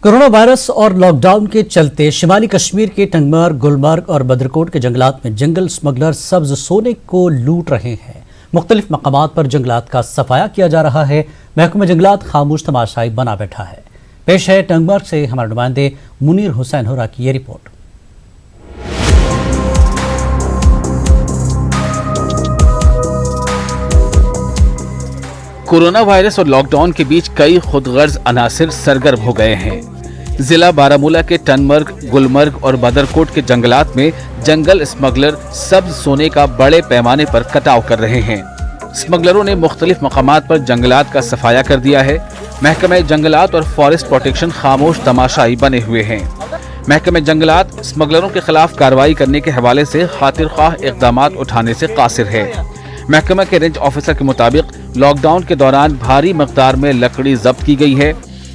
Corona virus और lockdown के चलते शिमाली कश्मीर के टंगमर्ग, गुलमर्ग और बदरकोट के जंगलात में जंगल स्मगलर सब्ज सोने को लूट रहे हैं। मुख्तलिफ मकामात पर जंगलात का सफाया किया जा रहा है। महकमा जंगलात खामोश तमाशाई बना बैठा है। पेश है टंगमर्ग से हमारे नुमाइंदे मुनीर हुसैन होरा की ये रिपोर्ट। कोरोना वायरस और लॉकडाउन के बीच कई खुदगर्ज अनासिर सरगर्म हो गए हैं। जिला बारामूला के टंगमर्ग, गुलमर्ग और बदरकोट के जंगलात में जंगल स्मगलर सब्ज सोने का बड़े पैमाने पर कटाव कर रहे हैं। स्मगलरों ने मुख्तलिफ मकामात पर जंगलात का सफाया कर दिया है। महकमा जंगलात और फॉरेस्ट प्रोटेक्शन खामोश तमाशाई बने हुए हैं। महकमा जंगलात स्मगलरों के खिलाफ कार्रवाई करने के हवाले से खातिर ख्वाह इक़दाम उठाने से कासिर है। महकमा के रेंज ऑफिसर के मुताबिक लॉकडाउन के दौरान भारी मकदार में लकड़ी जब्त की गई है।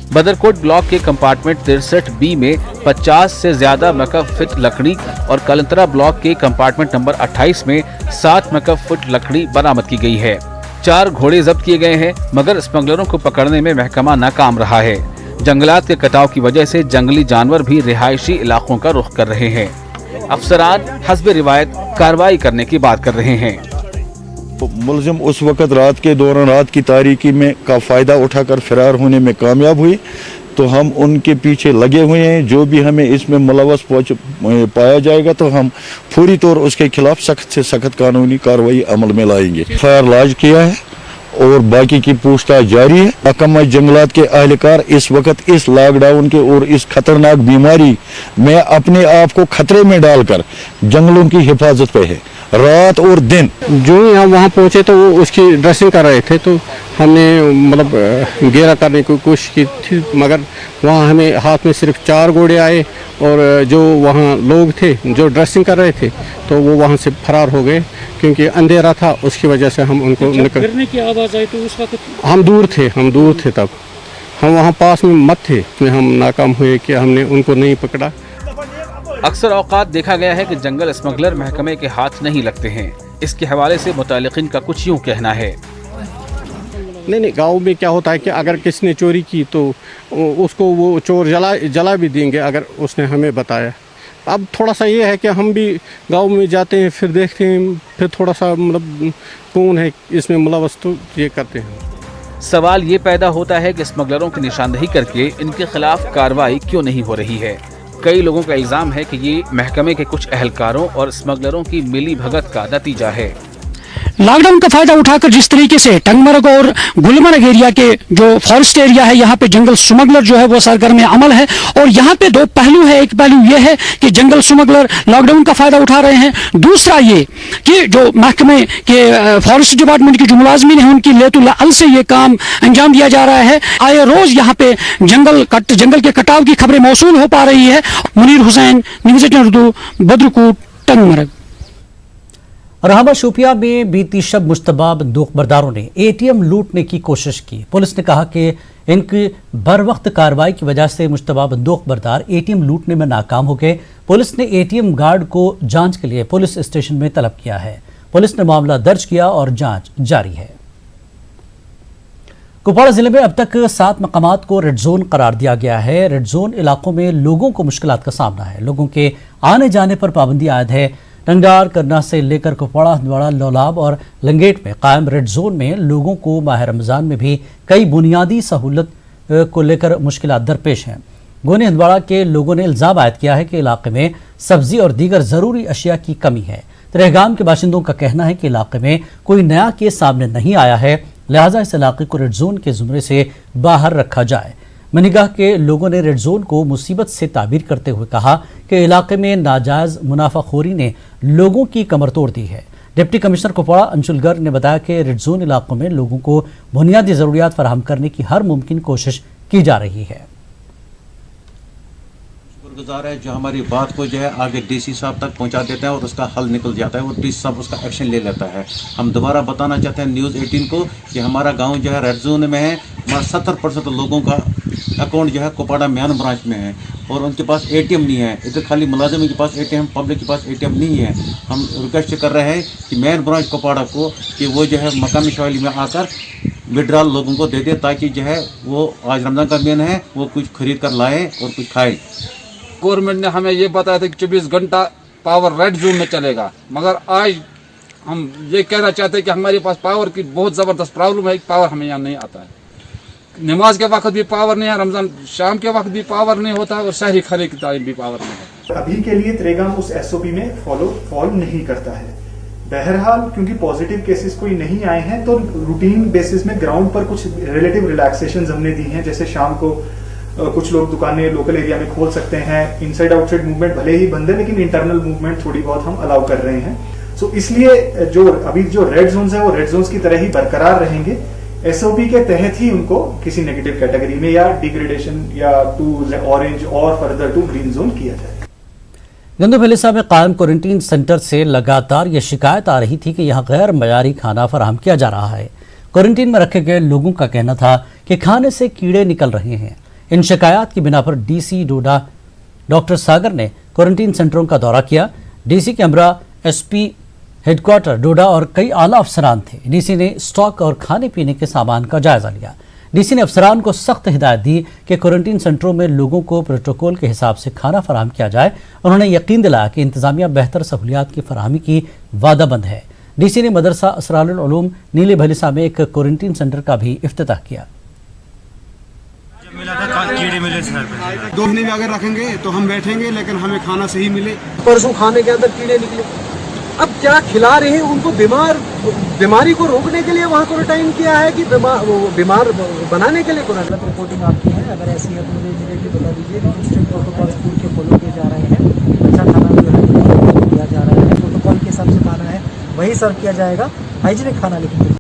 बदरकोट ब्लॉक के कंपार्टमेंट 63B में 50 से ज्यादा मकब फीट लकड़ी और कलंतरा ब्लॉक के कंपार्टमेंट नंबर 28 में 7 मकब फीट लकड़ी बरामद की गई है। 4 घोड़े जब्त किए गए हैं, मगर स्मगलरों को पकड़ने में महकमा नाकाम रहा है। जंगलात के कटाव की वजह से जंगली जानवर भी रिहायशी इलाकों का रुख कर रहे हैं। अफसरान हस्बे रिवायत कार्रवाई करने की बात कर रहे हैं। मुलजिम उस वक़्त रात के दौरान रात की तारीकी में का फ़ायदा उठाकर फरार होने में कामयाब हुई, तो हम उनके पीछे लगे हुए हैं। जो भी हमें इसमें मुलव्वस पाया जाएगा तो हम पूरी तौर उसके खिलाफ सख्त से सख्त कानूनी कार्रवाई अमल में लाएंगे। फायर लॉन्च किया है और बाकी की पूछताछ जारी है। महकमा जंगलात के अहलकार इस वक्त इस लॉकडाउन के और इस खतरनाक बीमारी में अपने आप को खतरे में डालकर जंगलों की हिफाजत पे है, रात और दिन। जो ही हम वहाँ पहुँचे तो वो उसकी ड्रेसिंग कर रहे थे, तो हमने मतलब घेरा करने की कोशिश की थी, मगर वहाँ हमें हाथ में सिर्फ 4 घोड़े आए और जो वहाँ लोग थे जो ड्रेसिंग कर रहे थे तो वो वहाँ से फरार हो गए, क्योंकि अंधेरा था। उसकी वजह से हम उनको गिरने की आवाज़ आई तो उस वक्त हम दूर थे तब हम वहाँ पास में मत थे, उसमें हम नाकाम हुए कि हमने उनको नहीं पकड़ा। अक्सर औकात देखा गया है कि जंगल स्मगलर महकमे के हाथ नहीं लगते हैं। इसके हवाले से मुतालिकीन का कुछ यूँ कहना है। नहीं, गांव में क्या होता है कि अगर किसी ने चोरी की तो उसको वो चोर जला भी देंगे अगर उसने हमें बताया। अब थोड़ा सा ये है कि हम भी गांव में जाते हैं, फिर देखते हैं, फिर थोड़ा सा मतलब कौन है इसमें मुलव्वस, तो ये करते हैं। सवाल ये पैदा होता है कि स्मगलरों की निशानदेही करके इनके खिलाफ कार्रवाई क्यों नहीं हो रही है। कई लोगों का इल्जाम है कि ये महकमे के कुछ अहलकारों और स्मगलरों की मिली भगत का नतीजा है। लॉकडाउन का फायदा उठाकर जिस तरीके से टंगमर्ग और गुलमर्ग एरिया के जो फॉरेस्ट एरिया है, यहाँ पे जंगल स्मगलर जो है वो सरगर्म अमल है। और यहाँ पे 2 पहलू है। एक पहलू ये है कि जंगल स्मगलर लॉकडाउन का फायदा उठा रहे हैं। दूसरा ये कि जो महकमे के फॉरेस्ट डिपार्टमेंट के जो मुलाजमीन है उनकी लेतुल अल से ये काम अंजाम दिया जा रहा है। आए रोज यहाँ पे जंगल के कटाव की खबरें मौसूल हो पा रही है। मुनीर हुसैन, न्यूज़ 18 उर्दू, बदरकोट, टंगमर्ग। रहमा शोपिया में बीती शब मुश्तबा बंदूक बरदारों ने ATM लूटने की कोशिश की। पुलिस ने कहा कि इनकी बर वक्त कार्रवाई की वजह से मुश्तबा बंदूक बरदार ATM लूटने में नाकाम हो गए। पुलिस ने ATM गार्ड को जांच के लिए पुलिस स्टेशन में तलब किया है। पुलिस ने मामला दर्ज किया और जांच जारी है। कुपवाड़ा जिले में अब तक 7 मकामात को रेड जोन करार दिया गया है। रेड जोन इलाकों में लोगों को मुश्किलात का सामना है। लोगों के आने जाने पर पाबंदी आयद है। टंगडार, करना से लेकर कुपवाड़ा, हंदवाड़ा, लौलाब और लंगेट में कायम रेड जोन में लोगों को माह रमज़ान में भी कई बुनियादी सहूलत को लेकर मुश्किलात दरपेश हैं। गोनी हंदवाड़ा के लोगों ने इल्ज़ाम आयद किया है कि इलाके में सब्जी और दीगर ज़रूरी अशिया की कमी है। तरेहगाम के बाशिंदों का कहना है कि इलाके में कोई नया केस सामने नहीं आया है, लिहाजा इस इलाके को रेड जोन के ज़ुमरे से बाहर रखा जाए। मनीगाह के लोगों ने रेड जोन को मुसीबत से ताबीर करते हुए कहा कि इलाके में नाजायज मुनाफाखोरी ने लोगों की कमर तोड़ दी है। डिप्टी कमिश्नर कुपवाड़ा अंशुल गर्ग ने बताया कि रेड जोन इलाकों में लोगों को बुनियादी ज़रूरियात फराहम करने की हर मुमकिन कोशिश की जा रही है। गुजार है जो हमारी बात को जो है आगे DC साहब तक पहुंचा देते हैं और उसका हल निकल जाता है और DC साहब उसका एक्शन ले लेता है। हम दोबारा बताना चाहते हैं न्यूज़ 18 को कि हमारा गांव जो है रेड जोन में है। हमारा 70% लोगों का अकाउंट जो है कुपवाड़ा मैन ब्रांच में है और उनके पास ATM नहीं है। इधर खाली मुलाजिम के पास ATM, पब्लिक के पास ATM नहीं है। हम रिक्वेस्ट कर रहे हैं कि मैन ब्रांच कुपवाड़ा को कि वो जो है मकामी शवाली में आकर विड्रॉल लोगों को दे दे, ताकि जो है वो आज रमज़ान का महीना है, वो कुछ खरीद कर लाए और कुछ खाए। गवर्नमेंट ने हमें ये बताया था कि 24 घंटा पावर रेड जोन में चलेगा, मगर आज हम ये कहना चाहते हैं कि हमारे पास पावर की बहुत ज़बरदस्त प्रॉब्लम है। पावर हमें यहाँ नहीं आता है, नमाज के वक्त भी पावर नहीं है, रमज़ान शाम के वक्त भी पावर नहीं होता और शहरी खाने के टाइम भी पावर नहीं है। अभी के लिए त्रेगाम उस एसओपी में फॉलो नहीं करता है। बहरहाल क्योंकि पॉजिटिव केसेस कोई नहीं आए हैं, तो रूटीन बेसिस में ग्राउंड पर कुछ रिलेटिव रिलैक्सेशन हमने दी हैं। जैसे शाम को कुछ लोग दुकानें लोकल एरिया में खोल सकते हैं, इनसाइड आउटसाइड मूवमेंट भले ही बंद है, लेकिन इंटरनल मूवमेंट थोड़ी बहुत हम अलाउ कर रहे हैं। सो इसलिए जो अभी जो रेड जोन्स है वो रेड जोन्स की तरह ही बरकरार रहेंगे। एसओपी के तहत ही उनको किसी नेगेटिव कैटेगरी में या डिग्रेडेशन या टू ऑरेंज और फर्दर टू ग्रीन जोन किया जाए। गंदोफलिसा में कायम क्वारंटीन सेंटर से लगातार ये शिकायत आ रही थी कि यहाँ गैर मयारी खाना फराहम किया जा रहा है। क्वारंटीन में रखे गए लोगों का कहना था कि खाने से कीड़े निकल रहे हैं। इन शिकायत की बिना पर डीसी डोडा डॉक्टर सागर ने क्वारंटीन सेंटरों का दौरा किया। डीसी कैमरा, एसपी हेडक्वार्टर डोडा और कई आला अफसरान थे। डीसी ने स्टॉक और खाने पीने के सामान का जायजा लिया। डीसी ने अफसरान को सख्त हिदायत दी कि क्वारंटीन सेंटरों में लोगों को प्रोटोकॉल के हिसाब से खाना फराहम किया जाए। उन्होंने यकीन दिलाया कि इंतजामिया बेहतर सहूलियात की फराहमी की वादाबंद है। डीसी ने मदरसा असरारुल उलूम नीले भलिसा में एक क्वारंटीन सेंटर का भी इफ्तिताह किया। कीड़े मिले सर पे 2 महीने भी अगर रखेंगे तो हम बैठेंगे, लेकिन हमें खाना सही मिले। परसों खाने के अंदर कीड़े निकले, अब क्या खिला रहे हैं उनको? बीमारी को रोकने के लिए वहाँ क्वारंटाइन किया है कि बीमार बनाने के लिए क्वारंटाइन? रिपोर्टिंग आपकी है, अगर ऐसी है तो मुझे इमीडिएटली बता दीजिए। स्ट्रिक्ट प्रोटोकॉल स्कूल के फॉलो किए जा रहे हैं, अच्छा खाना दिया जा रहा है, प्रोटोकॉल के हिसाब से खाना है वही सर्व किया जाएगा, हाइजीनिक खाना। लेकिन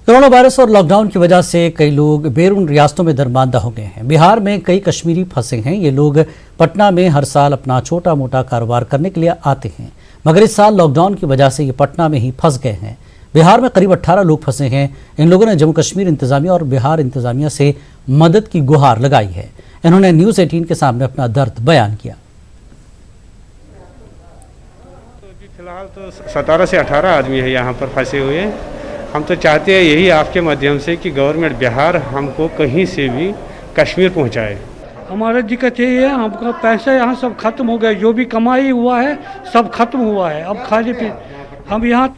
कोरोना वायरस और लॉकडाउन की वजह से कई लोग बैरून रियासतों में दरमानदा हो गए हैं। बिहार में कई कश्मीरी फंसे हैं। ये लोग पटना में हर साल अपना छोटा मोटा कारोबार करने के लिए आते हैं, मगर इस साल लॉकडाउन की वजह से ये पटना में ही फंस गए हैं। बिहार में करीब 18 लोग फंसे हैं। इन लोगों ने जम्मू कश्मीर इंतजामिया और बिहार इंतजामिया से मदद की गुहार लगाई है। इन्होंने न्यूज़ 18 के सामने अपना दर्द बयान किया। फिलहाल तो 17 से 18 आदमी है यहाँ पर फंसे हुए हैं। हम तो चाहते हैं यही आपके माध्यम से कि गवर्नमेंट बिहार हमको कहीं से भी कश्मीर पहुँचाए। हमारा दिक्कत ये है, हमका पैसा यहाँ सब खत्म हो गया, जो भी कमाई हुआ है सब खत्म हुआ है। अब खाने पीने हम यहाँ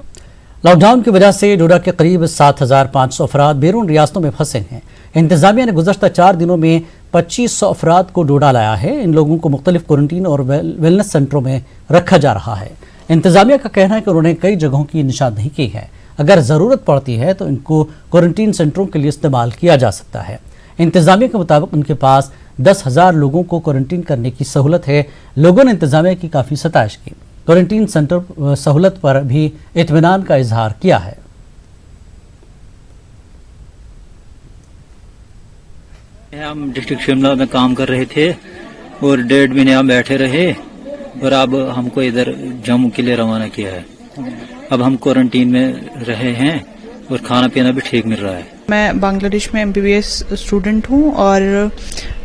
लॉकडाउन की वजह से डोडा के करीब 7,500 अफराद बैरून रियासतों में फंसे हैं। इंतजामिया ने गुज़श्ता 4 दिनों में 2500 अफराद को डोडा लाया है। इन लोगों को मुख्तलिफ क्वारंटीन और वेलनेस सेंटरों में रखा जा रहा है। इंतजामिया का कहना है कि उन्होंने कई जगहों की निशानदेही की है। अगर ज़रूरत पड़ती है तो इनको क्वारंटीन सेंटरों के लिए इस्तेमाल किया जा सकता है। इंतजामिया के मुताबिक उनके पास 10,000 लोगों को क्वारंटीन करने की सहूलत है। लोगों ने इंतजामिया की काफ़ी सताइश की। क्वारंटीन सेंटर सहूलत पर भी इत्मीनान का इजहार किया है। हम डिस्ट्रिक्ट शिमला में काम कर रहे थे और 1.5 महीने हम बैठे रहे और अब हमको इधर जम्मू के लिए रवाना किया है। अब हम क्वारंटीन में रहे हैं और खाना पीना भी ठीक मिल रहा है। मैं बांग्लादेश में MBBS स्टूडेंट हूँ और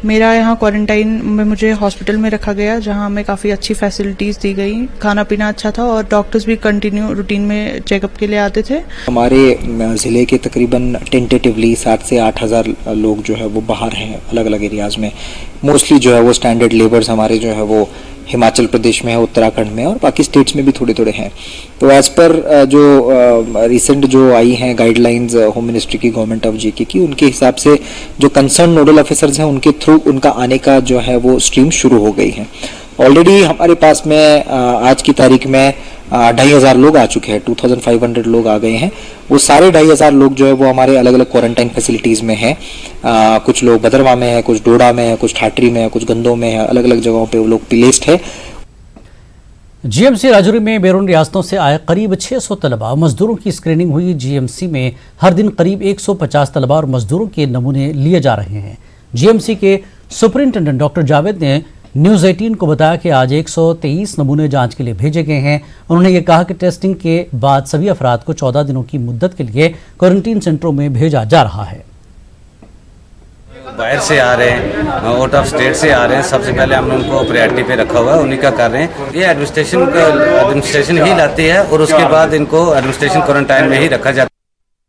मेरा यहाँ क्वारंटाइन में मुझे हॉस्पिटल में रखा गया, जहाँ हमें काफ़ी अच्छी फैसिलिटीज़ दी गई। खाना पीना अच्छा था और डॉक्टर्स भी कंटिन्यू रूटीन में चेकअप के लिए आते थे। हमारे ज़िले के तकरीबन टेंटेटिवली 7 से 8 हज़ार लोग जो है वो बाहर हैं, अलग अलग एरियाज़ में। मोस्टली जो है वो स्टैंडर्ड लेबर्स हमारे जो है वो हिमाचल प्रदेश में है, उत्तराखंड में और बाकी स्टेट्स में भी थोड़े थोड़े हैं। तो एज़ पर जो रिसेंट जो आई हैं गाइडलाइंस होम मिनिस्ट्री की, गवर्नमेंट ऑफ JK की, उनके हिसाब से जो कंसर्न नोडल ऑफिसर्स हैं उनके थ्रू उनका आने का जो है वो स्ट्रीम शुरू हो गई है। ऑलरेडी हमारे पास में आज की तारीख में 2,500 लोग आ चुके हैं, 2,500 लोग आ गए हैं। वो सारे 2,500 लोग जो है वो हमारे अलग अलग क्वारंटाइन फैसिलिटीज़ में हैं। कुछ लोग भदरवा में है, कुछ डोडा में है, कुछ ठाटरी में है, कुछ गंदों में है, अलग अलग जगहों पे वो लोग प्लेस्ड है। GMC राजौरी में बैरून रियासतों से आए करीब 600 तलबा और मजदूरों की स्क्रीनिंग हुई। GMC में हर दिन करीब 150 तलबा और मजदूरों के नमूने लिए जा रहे हैं। GMC के सुपरिंटेंडेंट डॉक्टर जावेद ने न्यूज़ 18 को बताया कि आज 123 नमूने जांच के लिए भेजे गए हैं। उन्होंने ये कहा कि टेस्टिंग के बाद सभी अफराद को 14 दिनों की मुद्दत के लिए क्वारंटीन सेंटरों में भेजा जा रहा है। बाहर से आ रहे हैं, आउट ऑफ स्टेट से आ रहे हैं, सबसे पहले हमने उनको प्रायोरिटी पे रखा हुआ है, उन्हीं का कर रहे हैं। ये एडमिनिस्ट्रेशन ही लाती है और उसके बाद इनको एडमिनिस्ट्रेशन क्वारंटाइन में ही रखा जाता है।